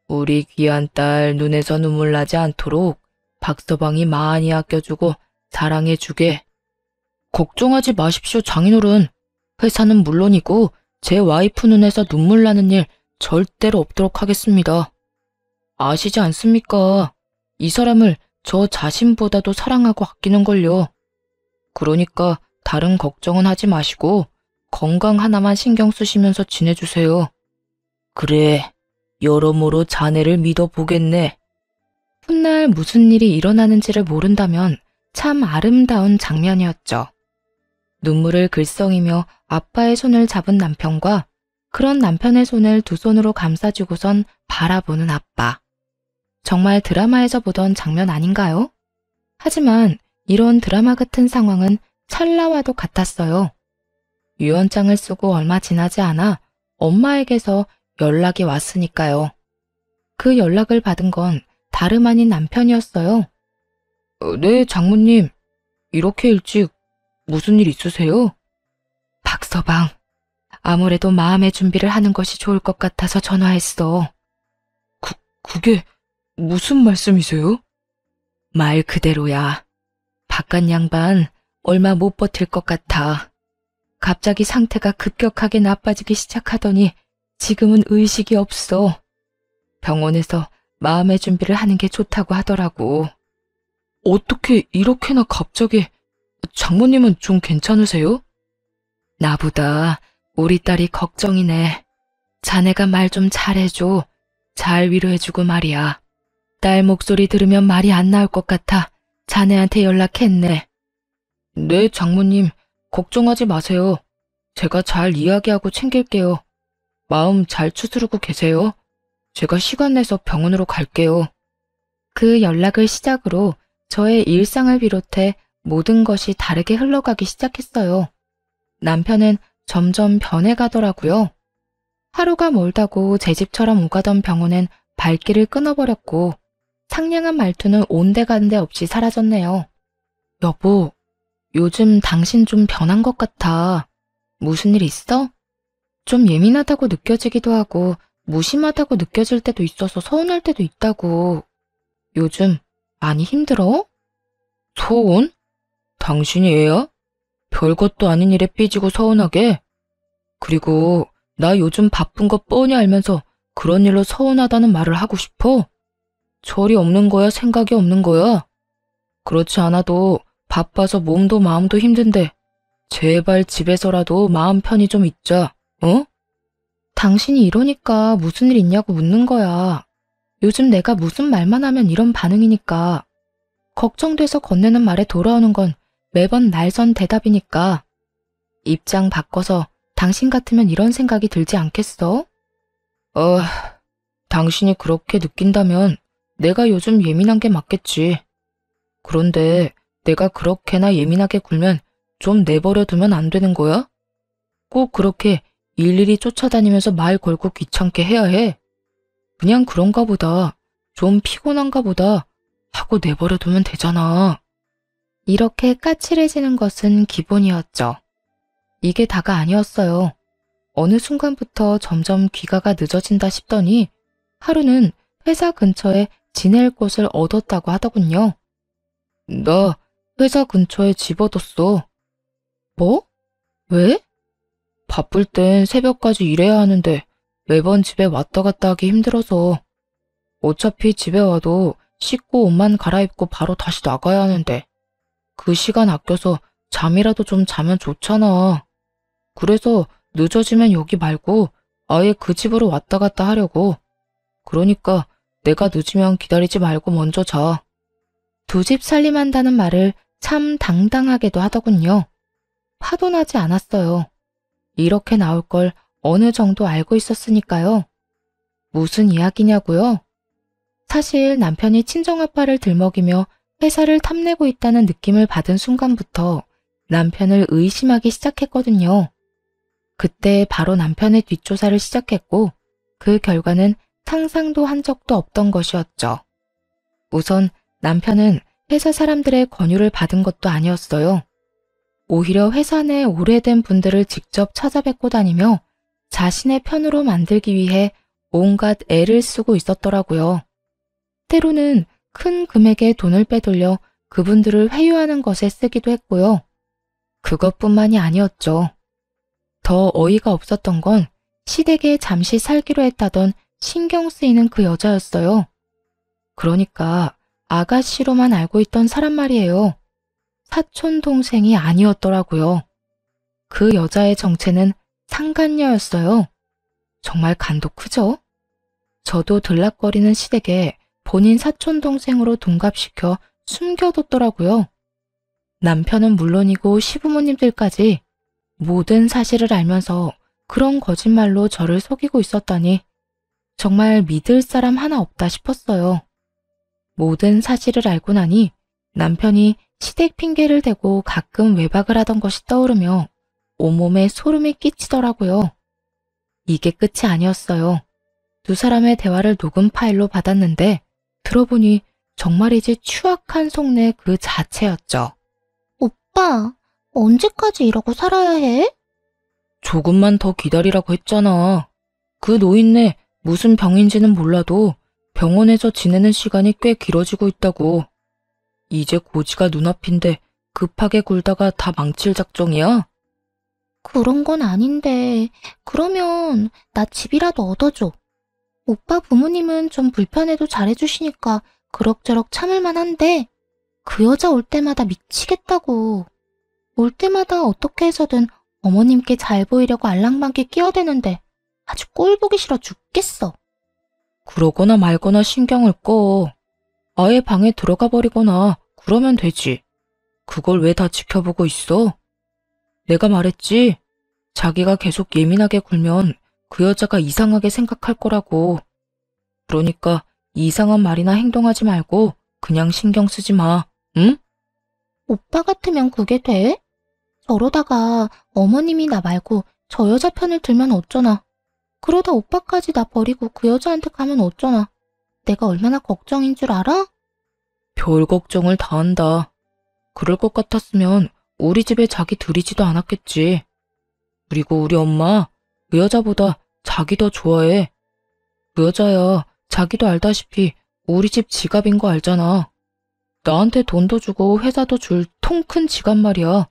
우리 귀한 딸 눈에서 눈물 나지 않도록 박서방이 많이 아껴주고 사랑해주게. 걱정하지 마십시오, 장인어른. 회사는 물론이고 제 와이프 눈에서 눈물 나는 일 절대로 없도록 하겠습니다. 아시지 않습니까? 이 사람을 저 자신보다도 사랑하고 아끼는걸요. 그러니까 다른 걱정은 하지 마시고 건강 하나만 신경 쓰시면서 지내주세요. 그래, 여러모로 자네를 믿어보겠네. 훗날 무슨 일이 일어나는지를 모른다면 참 아름다운 장면이었죠. 눈물을 글썽이며 아빠의 손을 잡은 남편과 그런 남편의 손을 두 손으로 감싸주고선 바라보는 아빠. 정말 드라마에서 보던 장면 아닌가요? 하지만 이런 드라마 같은 상황은 찰나와도 같았어요. 유언장을 쓰고 얼마 지나지 않아 엄마에게서 연락이 왔으니까요. 그 연락을 받은 건 다름 아닌 남편이었어요. 네, 장모님. 이렇게 일찍 무슨 일 있으세요? 박서방, 아무래도 마음의 준비를 하는 것이 좋을 것 같아서 전화했어. 그게 무슨 말씀이세요? 말 그대로야. 바깥 양반 얼마 못 버틸 것 같아. 갑자기 상태가 급격하게 나빠지기 시작하더니 지금은 의식이 없어. 병원에서 마음의 준비를 하는 게 좋다고 하더라고. 어떻게 이렇게나 갑자기... 장모님은 좀 괜찮으세요? 나보다 우리 딸이 걱정이네. 자네가 말 좀 잘해줘. 잘 위로해주고 말이야. 딸 목소리 들으면 말이 안 나올 것 같아 자네한테 연락했네. 네, 장모님. 걱정하지 마세요. 제가 잘 이야기하고 챙길게요. 마음 잘 추스르고 계세요. 제가 시간 내서 병원으로 갈게요. 그 연락을 시작으로 저의 일상을 비롯해 모든 것이 다르게 흘러가기 시작했어요. 남편은 점점 변해가더라고요. 하루가 멀다고 제 집처럼 오가던 병원은 발길을 끊어버렸고 상냥한 말투는 온데간데 없이 사라졌네요. 여보, 요즘 당신 좀 변한 것 같아. 무슨 일 있어? 좀 예민하다고 느껴지기도 하고 무심하다고 느껴질 때도 있어서 서운할 때도 있다고. 요즘 많이 힘들어? 서운? 당신이 애야? 별것도 아닌 일에 삐지고 서운하게? 그리고 나 요즘 바쁜 거 뻔히 알면서 그런 일로 서운하다는 말을 하고 싶어? 철이 없는 거야, 생각이 없는 거야? 그렇지 않아도 바빠서 몸도 마음도 힘든데 제발 집에서라도 마음 편히 좀 있자, 어? 당신이 이러니까 무슨 일 있냐고 묻는 거야. 요즘 내가 무슨 말만 하면 이런 반응이니까. 걱정돼서 건네는 말에 돌아오는 건 매번 날선 대답이니까. 입장 바꿔서 당신 같으면 이런 생각이 들지 않겠어? 당신이 그렇게 느낀다면 내가 요즘 예민한 게 맞겠지. 그런데 내가 그렇게나 예민하게 굴면 좀 내버려 두면 안 되는 거야? 꼭 그렇게 일일이 쫓아다니면서 말 걸고 귀찮게 해야 해? 그냥 그런가 보다, 좀 피곤한가 보다 하고 내버려 두면 되잖아. 이렇게 까칠해지는 것은 기본이었죠. 이게 다가 아니었어요. 어느 순간부터 점점 귀가가 늦어진다 싶더니 하루는 회사 근처에 지낼 곳을 얻었다고 하더군요. 나 회사 근처에 집 얻었어. 뭐? 왜? 바쁠 땐 새벽까지 일해야 하는데 매번 집에 왔다 갔다 하기 힘들어서. 어차피 집에 와도 씻고 옷만 갈아입고 바로 다시 나가야 하는데 그 시간 아껴서 잠이라도 좀 자면 좋잖아. 그래서 늦어지면 여기 말고 아예 그 집으로 왔다 갔다 하려고. 그러니까 내가 늦으면 기다리지 말고 먼저 자. 두 집 살림한다는 말을 참 당당하게도 하더군요. 화도 나지 않았어요. 이렇게 나올 걸 어느 정도 알고 있었으니까요. 무슨 이야기냐고요? 사실 남편이 친정아빠를 들먹이며 회사를 탐내고 있다는 느낌을 받은 순간부터 남편을 의심하기 시작했거든요. 그때 바로 남편의 뒷조사를 시작했고 그 결과는 상상도 한 적도 없던 것이었죠. 우선 남편은 회사 사람들의 권유를 받은 것도 아니었어요. 오히려 회사 내 오래된 분들을 직접 찾아뵙고 다니며 자신의 편으로 만들기 위해 온갖 애를 쓰고 있었더라고요. 때로는 큰 금액의 돈을 빼돌려 그분들을 회유하는 것에 쓰기도 했고요. 그것뿐만이 아니었죠. 더 어이가 없었던 건 시댁에 잠시 살기로 했다던 신경 쓰이는 그 여자였어요. 그러니까 아가씨로만 알고 있던 사람 말이에요. 사촌 동생이 아니었더라고요. 그 여자의 정체는 상간녀였어요. 정말 간도 크죠? 저도 들락거리는 시댁에 본인 사촌 동생으로 동갑시켜 숨겨뒀더라고요. 남편은 물론이고 시부모님들까지 모든 사실을 알면서 그런 거짓말로 저를 속이고 있었다니 정말 믿을 사람 하나 없다 싶었어요. 모든 사실을 알고 나니 남편이 시댁 핑계를 대고 가끔 외박을 하던 것이 떠오르며 온몸에 소름이 끼치더라고요. 이게 끝이 아니었어요. 두 사람의 대화를 녹음 파일로 받았는데 들어보니 정말이지 추악한 속내 그 자체였죠. 오빠, 언제까지 이러고 살아야 해? 조금만 더 기다리라고 했잖아. 그 노인네 무슨 병인지는 몰라도 병원에서 지내는 시간이 꽤 길어지고 있다고. 이제 고지가 눈앞인데 급하게 굴다가 다 망칠 작정이야? 그런 건 아닌데, 그러면 나 집이라도 얻어줘. 오빠 부모님은 좀 불편해도 잘해주시니까 그럭저럭 참을만 한데, 그 여자 올 때마다 미치겠다고. 올 때마다 어떻게 해서든 어머님께 잘 보이려고 알랑방귀 끼어대는데 아주 꼴 보기 싫어 죽겠어. 그러거나 말거나 신경을 꺼. 아예 방에 들어가 버리거나 그러면 되지. 그걸 왜 다 지켜보고 있어? 내가 말했지. 자기가 계속 예민하게 굴면 그 여자가 이상하게 생각할 거라고. 그러니까 이상한 말이나 행동하지 말고 그냥 신경 쓰지 마. 응? 오빠 같으면 그게 돼? 저러다가 어머님이 나 말고 저 여자 편을 들면 어쩌나. 그러다 오빠까지 나 버리고 그 여자한테 가면 어쩌나. 내가 얼마나 걱정인 줄 알아? 별 걱정을 다 한다. 그럴 것 같았으면 우리 집에 자기 들이지도 않았겠지. 그리고 우리 엄마 그 여자보다 자기 더 좋아해. 그 여자야 자기도 알다시피 우리 집 지갑인 거 알잖아. 나한테 돈도 주고 회사도 줄 통 큰 지갑 말이야.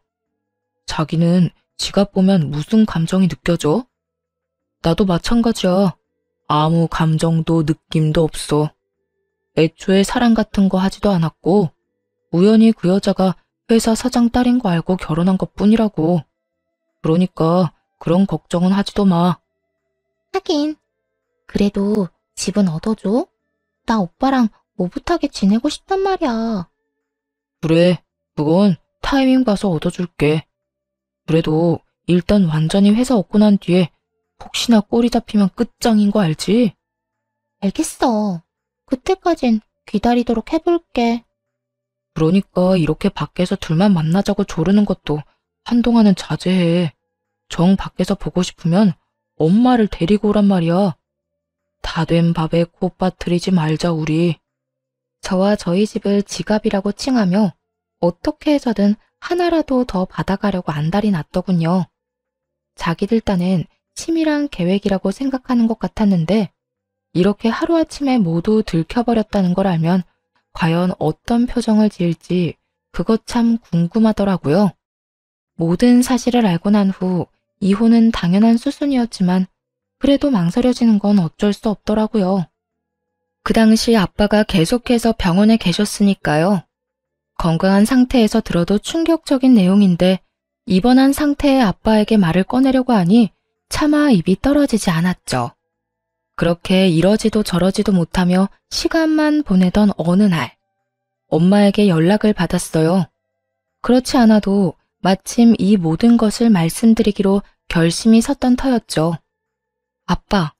자기는 지갑 보면 무슨 감정이 느껴져? 나도 마찬가지야. 아무 감정도 느낌도 없어. 애초에 사랑 같은 거 하지도 않았고 우연히 그 여자가 회사 사장 딸인 거 알고 결혼한 것뿐이라고. 그러니까 그런 걱정은 하지도 마. 하긴, 그래도 집은 얻어줘. 나 오빠랑 오붓하게 지내고 싶단 말이야. 그래, 그건 타이밍 봐서 얻어줄게. 그래도 일단 완전히 회사 얻고 난 뒤에 혹시나 꼬리 잡히면 끝장인 거 알지? 알겠어. 그때까진 기다리도록 해볼게. 그러니까 이렇게 밖에서 둘만 만나자고 조르는 것도 한동안은 자제해. 정 밖에서 보고 싶으면 엄마를 데리고 오란 말이야. 다 된 밥에 코 빠뜨리지 말자 우리. 저와 저희 집을 지갑이라고 칭하며 어떻게 해서든 하나라도 더 받아가려고 안달이 났더군요. 자기들 딴엔 치밀한 계획이라고 생각하는 것 같았는데 이렇게 하루아침에 모두 들켜버렸다는 걸 알면 과연 어떤 표정을 지을지 그것 참 궁금하더라고요. 모든 사실을 알고 난 후 이혼은 당연한 수순이었지만 그래도 망설여지는 건 어쩔 수 없더라고요. 그 당시 아빠가 계속해서 병원에 계셨으니까요. 건강한 상태에서 들어도 충격적인 내용인데 입원한 상태의 아빠에게 말을 꺼내려고 하니 차마 입이 떨어지지 않았죠. 그렇게 이러지도 저러지도 못하며 시간만 보내던 어느 날 엄마에게 연락을 받았어요. 그렇지 않아도 마침 이 모든 것을 말씀드리기로 결심이 섰던 터였죠. 아빠,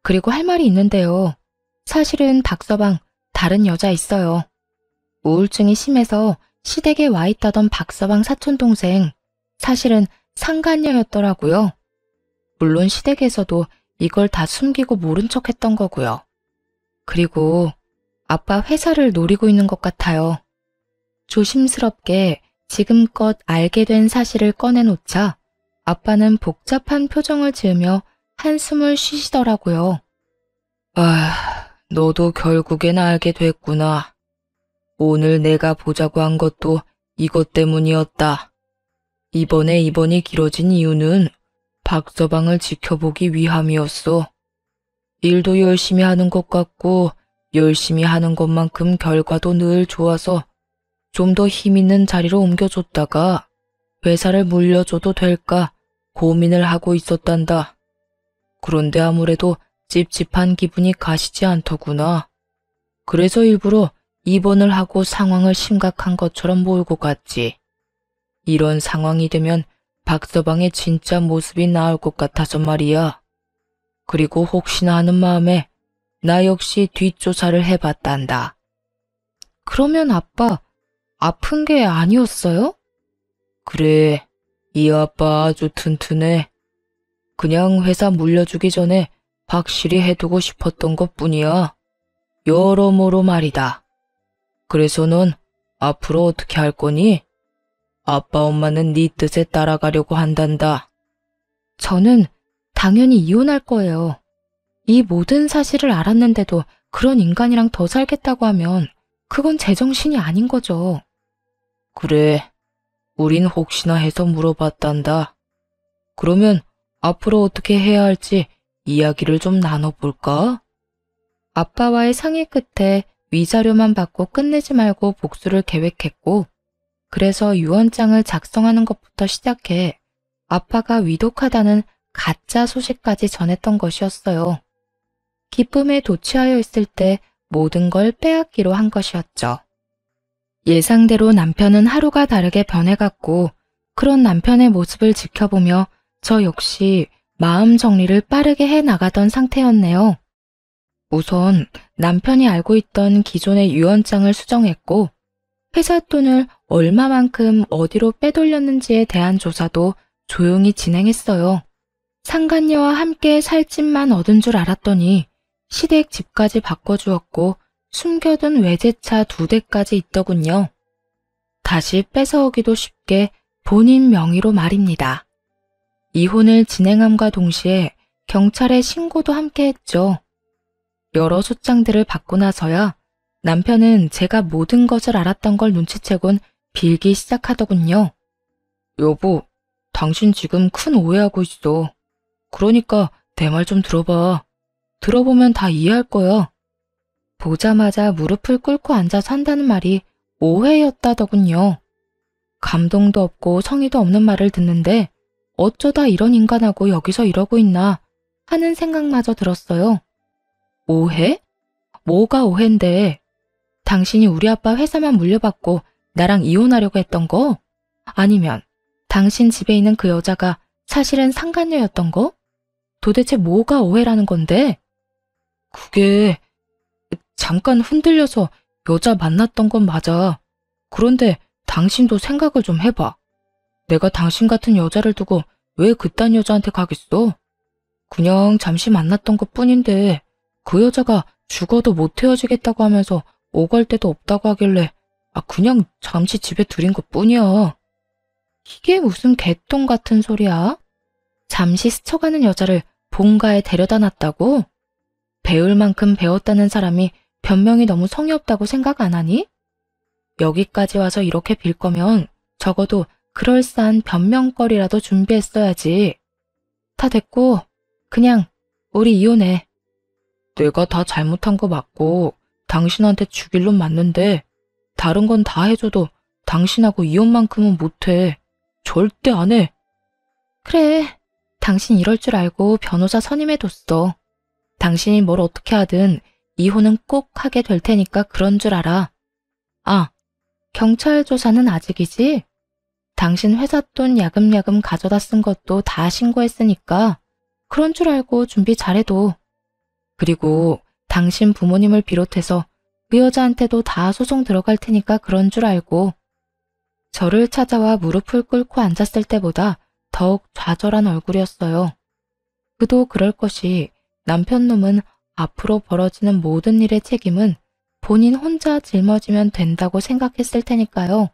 그리고 할 말이 있는데요. 사실은 박서방 다른 여자 있어요. 우울증이 심해서 시댁에 와 있다던 박서방 사촌동생, 사실은 상간녀였더라고요. 물론 시댁에서도 이걸 다 숨기고 모른 척 했던 거고요. 그리고 아빠 회사를 노리고 있는 것 같아요. 조심스럽게 지금껏 알게 된 사실을 꺼내놓자 아빠는 복잡한 표정을 지으며 한숨을 쉬시더라고요. 아, 너도 결국엔 알게 됐구나. 오늘 내가 보자고 한 것도 이것 때문이었다. 이번에 입원이 길어진 이유는 박서방을 지켜보기 위함이었어. 일도 열심히 하는 것 같고 열심히 하는 것만큼 결과도 늘 좋아서 좀 더 힘있는 자리로 옮겨줬다가 회사를 물려줘도 될까 고민을 하고 있었단다. 그런데 아무래도 찝찝한 기분이 가시지 않더구나. 그래서 일부러 입원을 하고 상황을 심각한 것처럼 몰고 갔지. 이런 상황이 되면 박서방의 진짜 모습이 나올 것 같아서 말이야. 그리고 혹시나 하는 마음에 나 역시 뒷조사를 해봤단다. 그러면 아빠, 아픈 게 아니었어요? 그래, 이 아빠 아주 튼튼해. 그냥 회사 물려주기 전에 확실히 해두고 싶었던 것뿐이야. 여러모로 말이다. 그래서 넌 앞으로 어떻게 할 거니? 아빠 엄마는 네 뜻에 따라가려고 한단다. 저는 당연히 이혼할 거예요. 이 모든 사실을 알았는데도 그런 인간이랑 더 살겠다고 하면 그건 제정신이 아닌 거죠. 그래, 우린 혹시나 해서 물어봤단다. 그러면 앞으로 어떻게 해야 할지 이야기를 좀 나눠볼까? 아빠와의 상의 끝에 위자료만 받고 끝내지 말고 복수를 계획했고, 그래서 유언장을 작성하는 것부터 시작해 아빠가 위독하다는 가짜 소식까지 전했던 것이었어요. 기쁨에 도취하여 있을 때 모든 걸 빼앗기로 한 것이었죠. 예상대로 남편은 하루가 다르게 변해갔고 그런 남편의 모습을 지켜보며 저 역시 마음 정리를 빠르게 해나가던 상태였네요. 우선 남편이 알고 있던 기존의 유언장을 수정했고 회사 돈을 얼마만큼 어디로 빼돌렸는지에 대한 조사도 조용히 진행했어요. 상간녀와 함께 살 집만 얻은 줄 알았더니 시댁 집까지 바꿔주었고 숨겨둔 외제차 2대까지 있더군요. 다시 뺏어오기도 쉽게 본인 명의로 말입니다. 이혼을 진행함과 동시에 경찰에 신고도 함께 했죠. 여러 소장들을 받고 나서야 남편은 제가 모든 것을 알았던 걸 눈치채곤 빌기 시작하더군요. 여보, 당신 지금 큰 오해하고 있어. 그러니까 내 말 좀 들어봐. 들어보면 다 이해할 거야. 보자마자 무릎을 꿇고 앉아서 한다는 말이 오해였다더군요. 감동도 없고 성의도 없는 말을 듣는데 어쩌다 이런 인간하고 여기서 이러고 있나 하는 생각마저 들었어요. 오해? 뭐가 오해인데? 당신이 우리 아빠 회사만 물려받고 나랑 이혼하려고 했던 거? 아니면 당신 집에 있는 그 여자가 사실은 상간녀였던 거? 도대체 뭐가 오해라는 건데? 그게 잠깐 흔들려서 여자 만났던 건 맞아. 그런데 당신도 생각을 좀 해봐. 내가 당신 같은 여자를 두고 왜 그딴 여자한테 가겠어? 그냥 잠시 만났던 것 뿐인데 그 여자가 죽어도 못 헤어지겠다고 하면서 오갈 데도 없다고 하길래 그냥 잠시 집에 들인 것 뿐이야. 이게 무슨 개똥 같은 소리야? 잠시 스쳐가는 여자를 본가에 데려다 놨다고? 배울 만큼 배웠다는 사람이 변명이 너무 성의 없다고 생각 안 하니? 여기까지 와서 이렇게 빌 거면 적어도 그럴싸한 변명거리라도 준비했어야지. 다 됐고 그냥 우리 이혼해. 내가 다 잘못한 거 맞고 당신한테 죽일 놈 맞는데 다른 건 다 해줘도 당신하고 이혼만큼은 못해. 절대 안 해. 그래, 당신 이럴 줄 알고 변호사 선임해뒀어. 당신이 뭘 어떻게 하든 이혼은 꼭 하게 될 테니까 그런 줄 알아. 경찰 조사는 아직이지? 당신 회사 돈 야금야금 가져다 쓴 것도 다 신고했으니까 그런 줄 알고 준비 잘해둬. 그리고 당신 부모님을 비롯해서 그 여자한테도 다 소송 들어갈 테니까 그런 줄 알고. 저를 찾아와 무릎을 꿇고 앉았을 때보다 더욱 좌절한 얼굴이었어요. 그도 그럴 것이 남편놈은 앞으로 벌어지는 모든 일의 책임은 본인 혼자 짊어지면 된다고 생각했을 테니까요.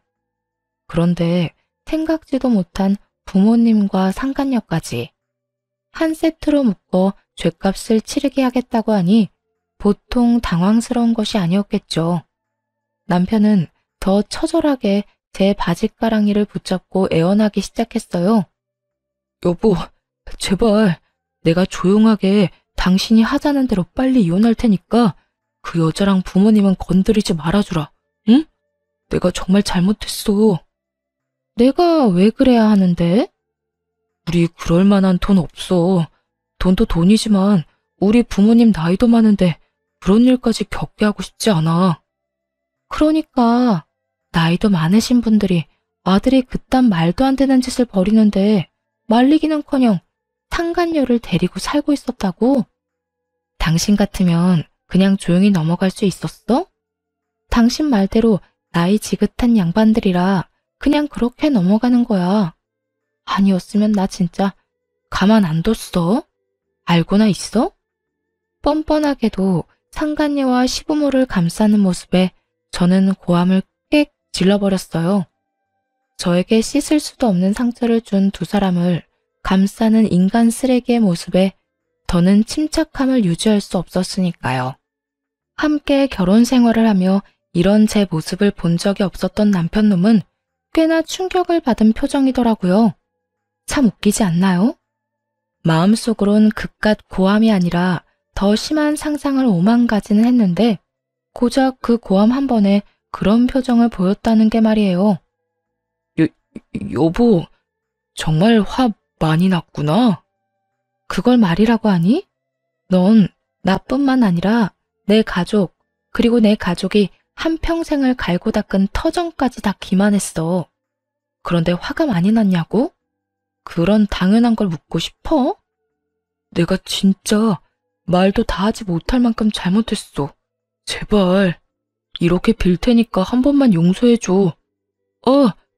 그런데 생각지도 못한 부모님과 상간녀까지 한 세트로 묶어 죗값을 치르게 하겠다고 하니 보통 당황스러운 것이 아니었겠죠. 남편은 더 처절하게 제 바짓가랑이를 붙잡고 애원하기 시작했어요. 여보, 제발 내가 조용하게 당신이 하자는 대로 빨리 이혼할 테니까 그 여자랑 부모님은 건드리지 말아주라. 응? 내가 정말 잘못했어. 내가 왜 그래야 하는데? 우리 그럴 만한 돈 없어. 돈도 돈이지만 우리 부모님 나이도 많은데 그런 일까지 겪게 하고 싶지 않아. 그러니까 나이도 많으신 분들이 아들이 그딴 말도 안 되는 짓을 벌이는데 말리기는커녕 상간녀를 데리고 살고 있었다고? 당신 같으면 그냥 조용히 넘어갈 수 있었어? 당신 말대로 나이 지긋한 양반들이라 그냥 그렇게 넘어가는 거야. 아니었으면 나 진짜 가만 안 뒀어. 알고나 있어? 뻔뻔하게도 상간녀와 시부모를 감싸는 모습에 저는 고함을 꽥 질러버렸어요. 저에게 씻을 수도 없는 상처를 준 두 사람을 감싸는 인간 쓰레기의 모습에 더는 침착함을 유지할 수 없었으니까요. 함께 결혼 생활을 하며 이런 제 모습을 본 적이 없었던 남편놈은 꽤나 충격을 받은 표정이더라고요. 참 웃기지 않나요? 마음속으론 그깟 고함이 아니라 더 심한 상상을 오만 가지는 했는데 고작 그 고함 한 번에 그런 표정을 보였다는 게 말이에요. 여보, 정말 화 많이 났구나. 그걸 말이라고 하니? 넌 나뿐만 아니라 내 가족, 그리고 내 가족이 한평생을 갈고 닦은 터전까지 다 기만했어. 그런데 화가 많이 났냐고? 그런 당연한 걸 묻고 싶어? 내가 진짜 말도 다 하지 못할 만큼 잘못했어. 제발 이렇게 빌 테니까 한 번만 용서해줘.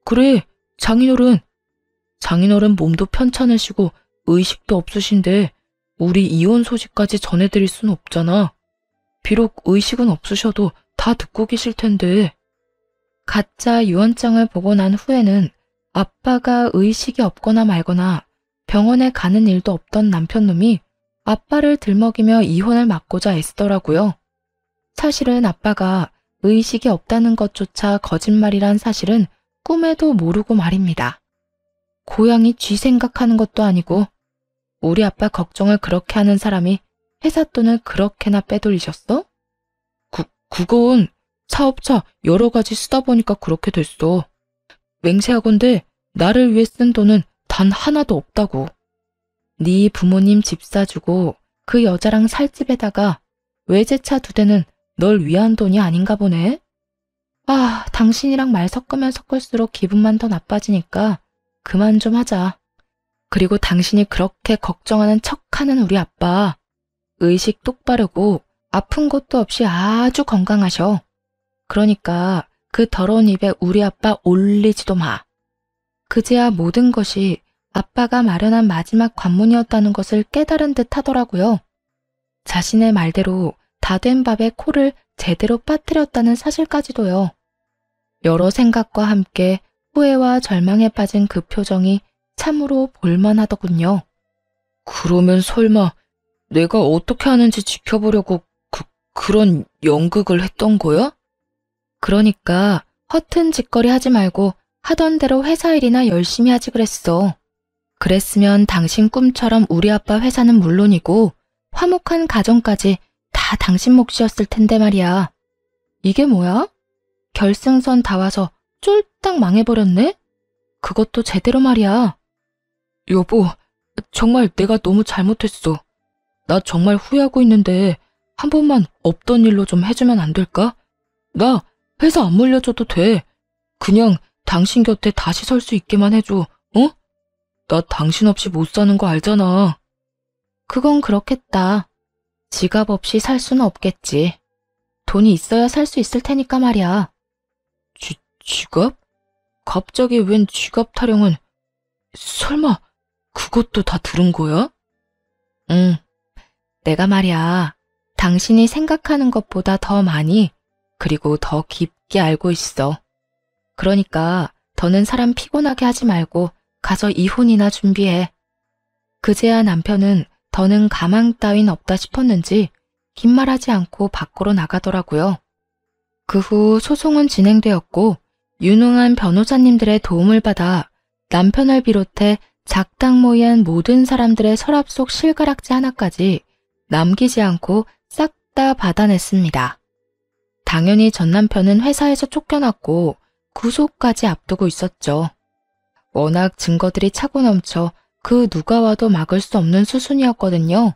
그래, 장인어른. 장인어른 몸도 편찮으시고 의식도 없으신데 우리 이혼 소식까지 전해드릴 순 없잖아. 비록 의식은 없으셔도 다 듣고 계실 텐데. 가짜 유언장을 보고 난 후에는 아빠가 의식이 없거나 말거나 병원에 가는 일도 없던 남편놈이 아빠를 들먹이며 이혼을 막고자 애쓰더라고요. 사실은 아빠가 의식이 없다는 것조차 거짓말이란 사실은 꿈에도 모르고 말입니다. 고양이 쥐 생각하는 것도 아니고 우리 아빠 걱정을 그렇게 하는 사람이 회사 돈을 그렇게나 빼돌리셨어? 그건 사업자 여러 가지 쓰다 보니까 그렇게 됐어. 맹세하건대 나를 위해 쓴 돈은 단 하나도 없다고. 네 부모님 집 사주고 그 여자랑 살 집에다가 외제차 2대는 널 위한 돈이 아닌가 보네. 아, 당신이랑 말 섞으면 섞을수록 기분만 더 나빠지니까 그만 좀 하자. 그리고 당신이 그렇게 걱정하는 척하는 우리 아빠, 의식 똑바르고 아픈 것도 없이 아주 건강하셔. 그러니까 그 더러운 입에 우리 아빠 올리지도 마. 그제야 모든 것이 아빠가 마련한 마지막 관문이었다는 것을 깨달은 듯 하더라고요. 자신의 말대로 다 된 밥에 코를 제대로 빠뜨렸다는 사실까지도요. 여러 생각과 함께 후회와 절망에 빠진 그 표정이 참으로 볼만하더군요. 그러면 설마 내가 어떻게 하는지 지켜보려고 그런 연극을 했던 거야? 그러니까 허튼 짓거리 하지 말고 하던 대로 회사 일이나 열심히 하지 그랬어. 그랬으면 당신 꿈처럼 우리 아빠 회사는 물론이고 화목한 가정까지 다 당신 몫이었을 텐데 말이야. 이게 뭐야? 결승선 다 와서 쫄딱 망해버렸네? 그것도 제대로 말이야. 여보, 정말 내가 너무 잘못했어. 나 정말 후회하고 있는데 한 번만 없던 일로 좀 해주면 안 될까? 나 회사 안 물려줘도 돼. 그냥 당신 곁에 다시 설 수 있게만 해줘, 어? 나 당신 없이 못 사는 거 알잖아. 그건 그렇겠다. 지갑 없이 살 수는 없겠지. 돈이 있어야 살 수 있을 테니까 말이야. 지갑? 갑자기 웬 지갑 타령은... 설마 그것도 다 들은 거야? 응. 내가 말이야, 당신이 생각하는 것보다 더 많이 그리고 더 깊게 알고 있어. 그러니까 더는 사람 피곤하게 하지 말고 가서 이혼이나 준비해. 그제야 남편은 더는 가망 따윈 없다 싶었는지 긴 말하지 않고 밖으로 나가더라고요. 그 후 소송은 진행되었고 유능한 변호사님들의 도움을 받아 남편을 비롯해 작당모이한 모든 사람들의 서랍 속 실가락지 하나까지 남기지 않고 싹 다 받아냈습니다. 당연히 전 남편은 회사에서 쫓겨났고 구속까지 앞두고 있었죠. 워낙 증거들이 차고 넘쳐 그 누가 와도 막을 수 없는 수순이었거든요.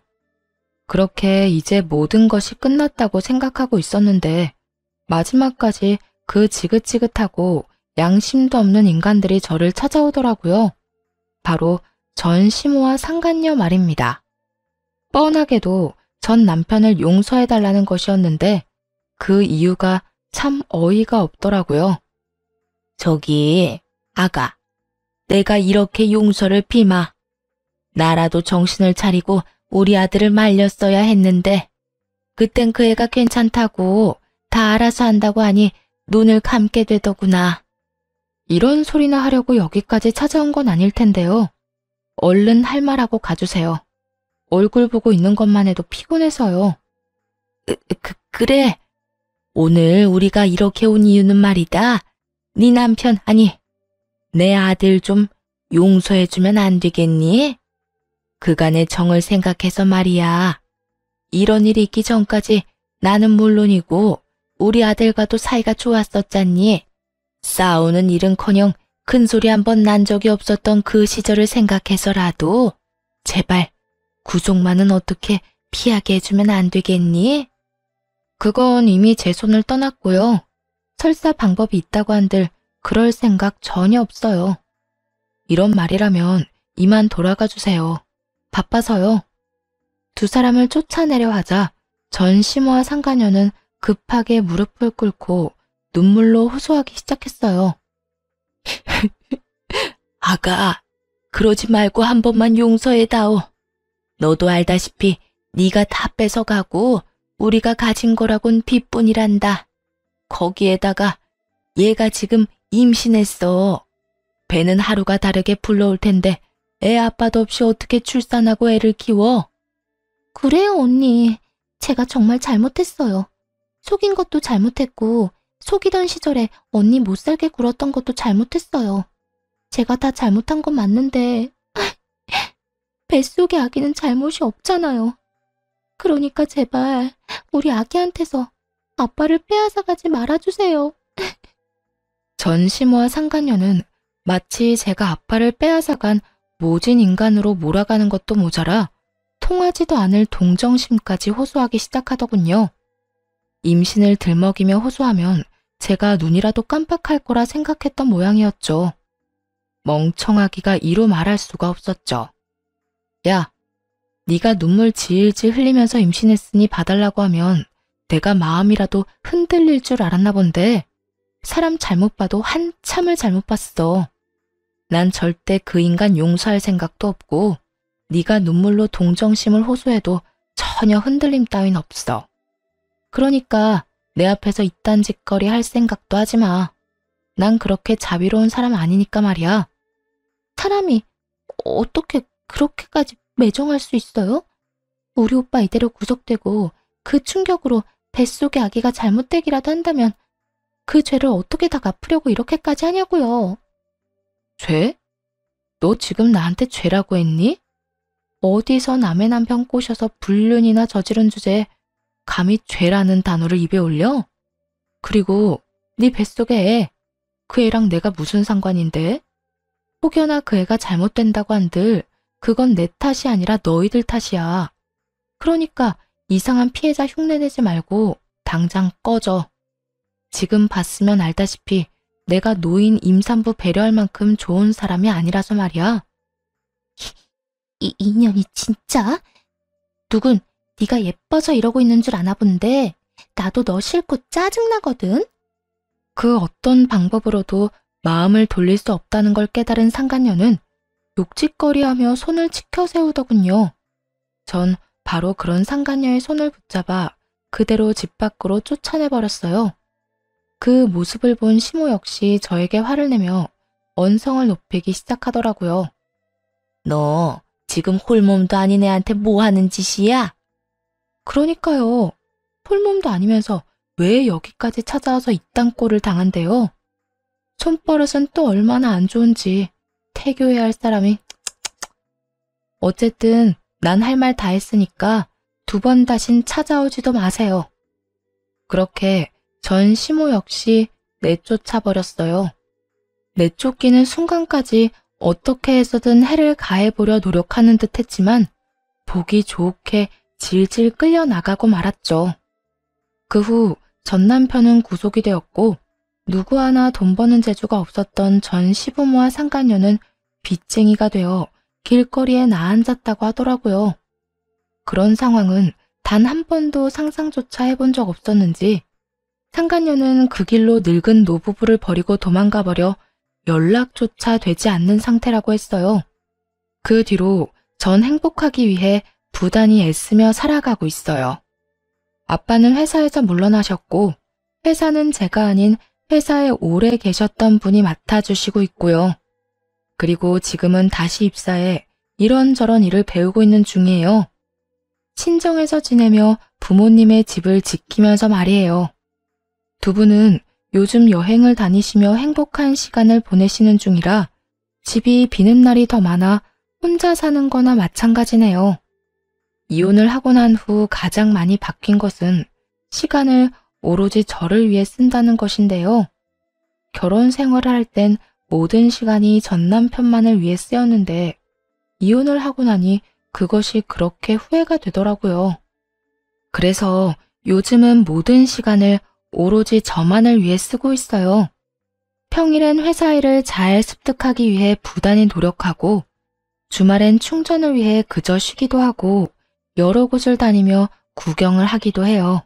그렇게 이제 모든 것이 끝났다고 생각하고 있었는데 마지막까지 그 지긋지긋하고 양심도 없는 인간들이 저를 찾아오더라고요. 바로 전 시모와 상간녀 말입니다. 뻔하게도 전 남편을 용서해달라는 것이었는데 그 이유가 참 어이가 없더라고요. 저기 아가, 내가 이렇게 용서를 비마. 나라도 정신을 차리고 우리 아들을 말렸어야 했는데 그땐 그 애가 괜찮다고 다 알아서 한다고 하니 눈을 감게 되더구나. 이런 소리나 하려고 여기까지 찾아온 건 아닐 텐데요. 얼른 할 말하고 가주세요. 얼굴 보고 있는 것만 해도 피곤해서요. 그래. 오늘 우리가 이렇게 온 이유는 말이다. 네 남편, 아니, 내 아들 좀 용서해주면 안 되겠니? 그간의 정을 생각해서 말이야. 이런 일이 있기 전까지 나는 물론이고 우리 아들과도 사이가 좋았었잖니. 싸우는 일은커녕 큰소리 한 번 난 적이 없었던 그 시절을 생각해서라도 제발 구속만은 어떻게 피하게 해주면 안 되겠니? 그건 이미 제 손을 떠났고요. 설사 방법이 있다고 한들 그럴 생각 전혀 없어요. 이런 말이라면 이만 돌아가 주세요. 바빠서요. 두 사람을 쫓아내려 하자 전 시모와 상가녀는 급하게 무릎을 꿇고 눈물로 호소하기 시작했어요. 아가, 그러지 말고 한 번만 용서해다오. 너도 알다시피 네가 다 뺏어가고 우리가 가진 거라곤 빚뿐이란다. 거기에다가 얘가 지금 임신했어. 배는 하루가 다르게 불러올 텐데 애 아빠도 없이 어떻게 출산하고 애를 키워? 그래요, 언니. 제가 정말 잘못했어요. 속인 것도 잘못했고 속이던 시절에 언니 못 살게 굴었던 것도 잘못했어요. 제가 다 잘못한 건 맞는데 뱃속의 아기는 잘못이 없잖아요. 그러니까 제발 우리 아기한테서 아빠를 빼앗아가지 말아주세요. 전시모와 상간녀는 마치 제가 아빠를 빼앗아간 모진 인간으로 몰아가는 것도 모자라 통하지도 않을 동정심까지 호소하기 시작하더군요. 임신을 들먹이며 호소하면 제가 눈이라도 깜빡할 거라 생각했던 모양이었죠. 멍청하기가 이루 말할 수가 없었죠. 야, 네가 눈물 질질 흘리면서 임신했으니 봐달라고 하면 내가 마음이라도 흔들릴 줄 알았나 본데 사람 잘못 봐도 한참을 잘못 봤어. 난 절대 그 인간 용서할 생각도 없고 네가 눈물로 동정심을 호소해도 전혀 흔들림 따윈 없어. 그러니까 내 앞에서 이딴 짓거리 할 생각도 하지 마. 난 그렇게 자비로운 사람 아니니까 말이야. 사람이 어떻게 그렇게까지 매정할 수 있어요? 우리 오빠 이대로 구속되고 그 충격으로 뱃속의 아기가 잘못되기라도 한다면 그 죄를 어떻게 다 갚으려고 이렇게까지 하냐고요. 죄? 너 지금 나한테 죄라고 했니? 어디서 남의 남편 꼬셔서 불륜이나 저지른 주제에 감히 죄라는 단어를 입에 올려? 그리고 네 뱃속의 애, 그 애랑 내가 무슨 상관인데? 혹여나 그 애가 잘못된다고 한들 그건 내 탓이 아니라 너희들 탓이야. 그러니까 이상한 피해자 흉내내지 말고 당장 꺼져. 지금 봤으면 알다시피 내가 노인 임산부 배려할 만큼 좋은 사람이 아니라서 말이야. 이 인연이 진짜? 누군 네가 예뻐서 이러고 있는 줄 아나 본데 나도 너 싫고 짜증나거든? 그 어떤 방법으로도 마음을 돌릴 수 없다는 걸 깨달은 상간녀는 욕짓거리하며 손을 치켜 세우더군요. 전 바로 그런 상간녀의 손을 붙잡아 그대로 집 밖으로 쫓아내버렸어요. 그 모습을 본 시모 역시 저에게 화를 내며 언성을 높이기 시작하더라고요. 너 지금 홀몸도 아닌 애한테 뭐 하는 짓이야? 그러니까요. 홀몸도 아니면서 왜 여기까지 찾아와서 이딴 꼴을 당한대요? 손버릇은 또 얼마나 안 좋은지 태교해야 할 사람이. 어쨌든 난 할 말 다 했으니까 2번 다신 찾아오지도 마세요. 그렇게 전 시모 역시 내쫓아 버렸어요. 내쫓기는 순간까지 어떻게 해서든 해를 가해보려 노력하는 듯 했지만 보기 좋게 질질 끌려 나가고 말았죠. 그 후 전 남편은 구속이 되었고 누구 하나 돈 버는 재주가 없었던 전 시부모와 상간녀는 빚쟁이가 되어 길거리에 나앉았다고 하더라고요. 그런 상황은 단 한 번도 상상조차 해본 적 없었는지 상간녀는 그 길로 늙은 노부부를 버리고 도망가 버려 연락조차 되지 않는 상태라고 했어요. 그 뒤로 전 행복하기 위해 부단히 애쓰며 살아가고 있어요. 아빠는 회사에서 물러나셨고 회사는 제가 아닌 회사에 오래 계셨던 분이 맡아주시고 있고요. 그리고 지금은 다시 입사해 이런저런 일을 배우고 있는 중이에요. 친정에서 지내며 부모님의 집을 지키면서 말이에요. 두 분은 요즘 여행을 다니시며 행복한 시간을 보내시는 중이라 집이 비는 날이 더 많아 혼자 사는 거나 마찬가지네요. 이혼을 하고 난 후 가장 많이 바뀐 것은 시간을 오로지 저를 위해 쓴다는 것인데요. 결혼 생활을 할 땐 모든 시간이 전 남편만을 위해 쓰였는데 이혼을 하고 나니 그것이 그렇게 후회가 되더라고요. 그래서 요즘은 모든 시간을 오로지 저만을 위해 쓰고 있어요. 평일엔 회사 일을 잘 습득하기 위해 부단히 노력하고 주말엔 충전을 위해 그저 쉬기도 하고 여러 곳을 다니며 구경을 하기도 해요.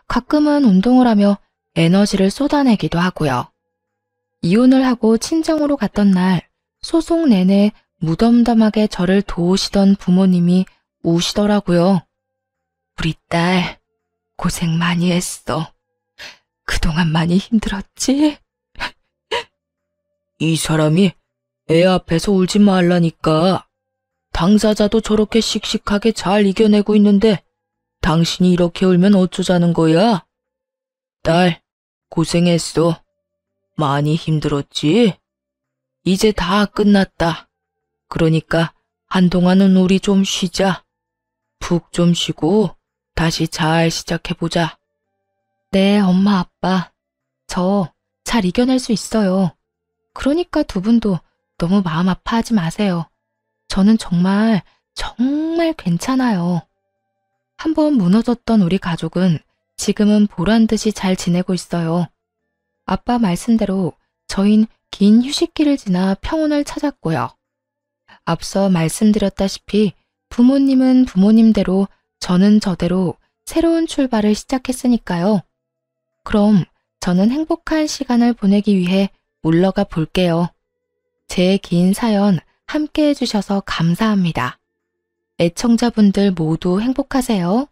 가끔은 운동을 하며 에너지를 쏟아내기도 하고요. 이혼을 하고 친정으로 갔던 날 소송 내내 무덤덤하게 저를 도우시던 부모님이 우시더라고요. 우리 딸 고생 많이 했어. 그동안 많이 힘들었지? 이 사람이 애 앞에서 울지 말라니까. 당사자도 저렇게 씩씩하게 잘 이겨내고 있는데 당신이 이렇게 울면 어쩌자는 거야? 딸, 고생했어. 많이 힘들었지? 이제 다 끝났다. 그러니까 한동안은 우리 좀 쉬자. 푹 좀 쉬고 다시 잘 시작해보자. 네, 엄마, 아빠. 저 잘 이겨낼 수 있어요. 그러니까 두 분도 너무 마음 아파하지 마세요. 저는 정말 괜찮아요. 한번 무너졌던 우리 가족은 지금은 보란 듯이 잘 지내고 있어요. 아빠 말씀대로 저흰 긴 휴식기를 지나 평온을 찾았고요. 앞서 말씀드렸다시피 부모님은 부모님대로 저는 저대로 새로운 출발을 시작했으니까요. 그럼 저는 행복한 시간을 보내기 위해 물러가 볼게요. 제 긴 사연 함께 해주셔서 감사합니다. 애청자분들 모두 행복하세요.